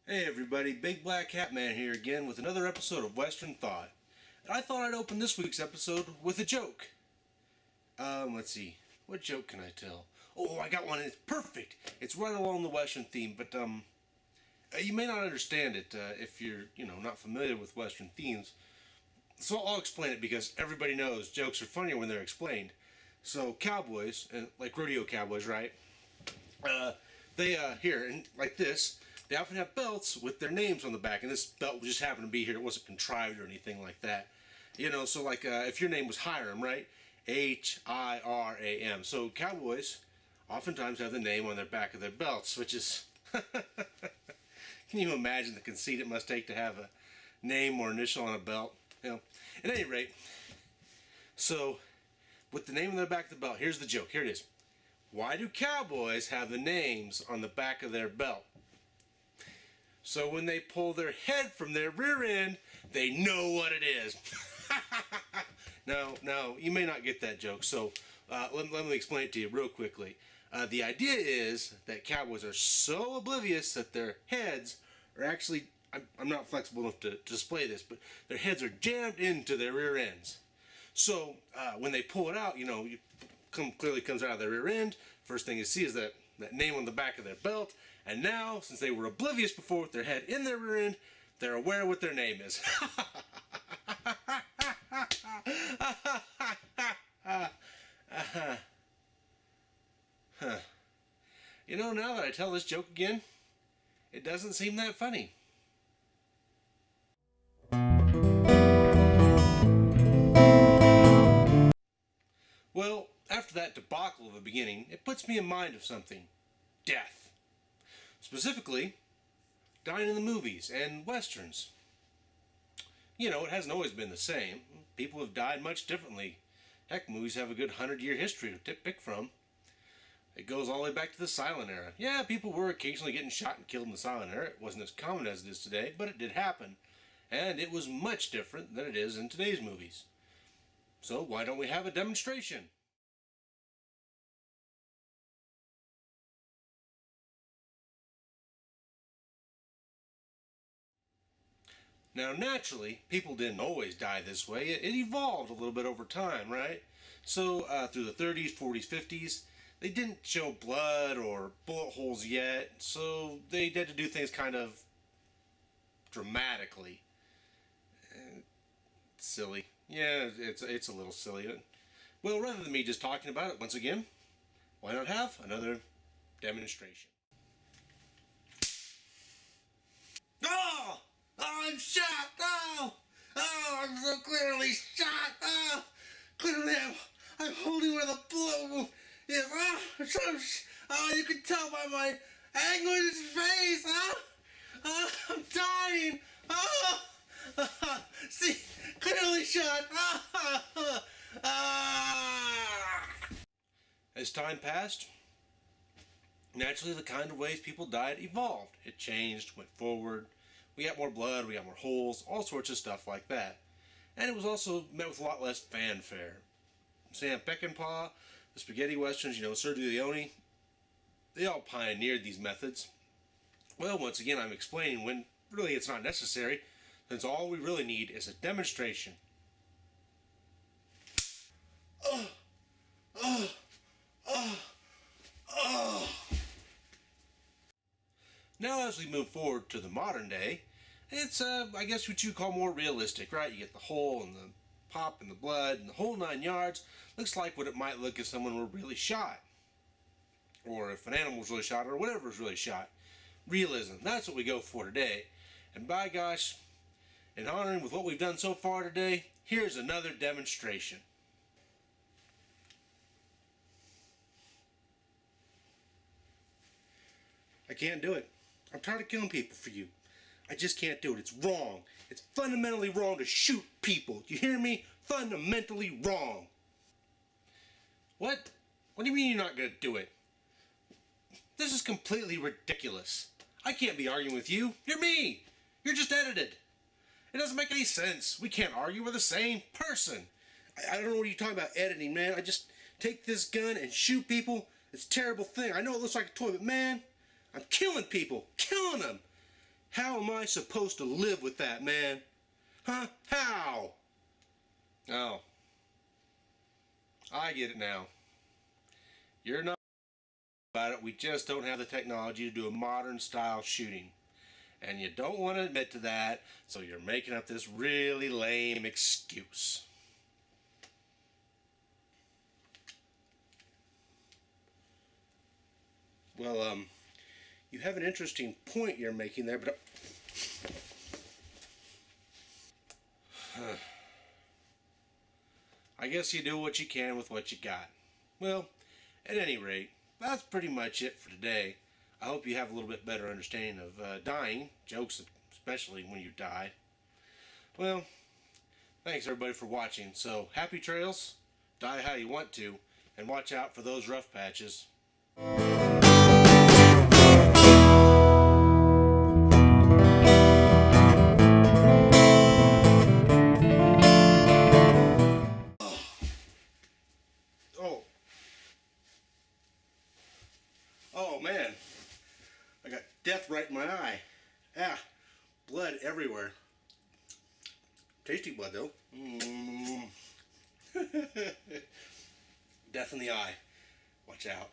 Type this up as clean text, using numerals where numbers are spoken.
Hey everybody, BigBlackHatMan here again with another episode of Western Thought. And I thought I'd open this week's episode with a joke. Let's see, what joke can I tell? Oh, I got one, and it's perfect! It's right along the Western theme, but you may not understand it if you're, not familiar with Western themes. So I'll explain it because everybody knows jokes are funnier when they're explained. So cowboys, and like rodeo cowboys, right? They here, and like this, they often have belts with their names on the back, and this belt just happened to be here. It wasn't contrived or anything like that. So like if your name was Hiram, right? Hiram. So cowboys oftentimes have the name on their back of their belts, which is can you imagine the conceit it must take to have a name or initial on a belt? At any rate, so with the name on the back of the belt, here's the joke. Here it is. Why do cowboys have the names on the back of their belt? So when they pull their head from their rear end, they know what it is. Now, you may not get that joke, so let me explain it to you real quickly. The idea is that cowboys are so oblivious that their heads are actually, I'm not flexible enough to display this, but their heads are jammed into their rear ends. So when they pull it out, clearly comes out of their rear end. First thing you see is that name on the back of their belt. And now, since they were oblivious before with their head in their rear end, they're aware what their name is. Now that I tell this joke again, it doesn't seem that funny. Well, after that debacle of the beginning, it puts me in mind of something. Death. Specifically, dying in the movies and westerns. It hasn't always been the same. People have died much differently. Heck, movies have a good 100-year history to pick from. It goes all the way back to the silent era. Yeah, people were occasionally getting shot and killed in the silent era. It wasn't as common as it is today, but it did happen. And it was much different than it is in today's movies. So why don't we have a demonstration? Now, naturally, people didn't always die this way. It evolved a little bit over time, right? So, through the 30s, 40s, 50s, they didn't show blood or bullet holes yet, so they had to do things kind of dramatically. Silly. Yeah, it's a little silly. Well, rather than me just talking about it once again, why not have another demonstration? Oh! Oh, I'm shot! Oh! Oh, I'm so clearly shot! Oh! Clearly I'm holding where the blow is. Oh, oh, you can tell by my anguished face! Oh! Oh, I'm dying! Oh! Oh, see, clearly shot! Oh! Ah! As time passed, naturally the kind of ways people died evolved. It changed, went forward. We got more blood, we got more holes, all sorts of stuff like that. And it was also met with a lot less fanfare. Sam Peckinpah, the spaghetti westerns, Sergio Leone, they all pioneered these methods. Well, once again, I'm explaining when really it's not necessary, since all we really need is a demonstration. Oh, oh, oh, oh. Now, as we move forward to the modern day, it's, I guess what you call more realistic, right? You get the hole and the pop and the blood and the whole 9 yards. Looks like what it might look if someone were really shot. Or if an animal was really shot, or whatever was really shot. Realism, that's what we go for today. And by gosh, in honoring with what we've done so far today, here's another demonstration. I can't do it. I'm tired of killing people for you. I just can't do it. It's wrong. It's fundamentally wrong to shoot people. You hear me? Fundamentally wrong. What? What do you mean you're not going to do it? This is completely ridiculous. I can't be arguing with you. You're me. You're just edited. It doesn't make any sense. We can't argue. We're the same person. I don't know what you're talking about editing, man. I just take this gun and shoot people. It's a terrible thing. I know it looks like a toy, but man, I'm killing people. Killing them. How am I supposed to live with that, man? Huh? How? Oh. I get it now. You're not about it. We just don't have the technology to do a modern style shooting. And you don't want to admit to that, so you're making up this really lame excuse. Well, you have an interesting point you're making there, but I guess you do what you can with what you got. Well, at any rate, that's pretty much it for today. I hope you have a little bit better understanding of dying, jokes especially when you die. Well, thanks everybody for watching. So, happy trails, die how you want to, and watch out for those rough patches. Oh. Oh man. I got death right in my eye. Ah, blood everywhere. Tasty blood though. Death in the eye. Watch out.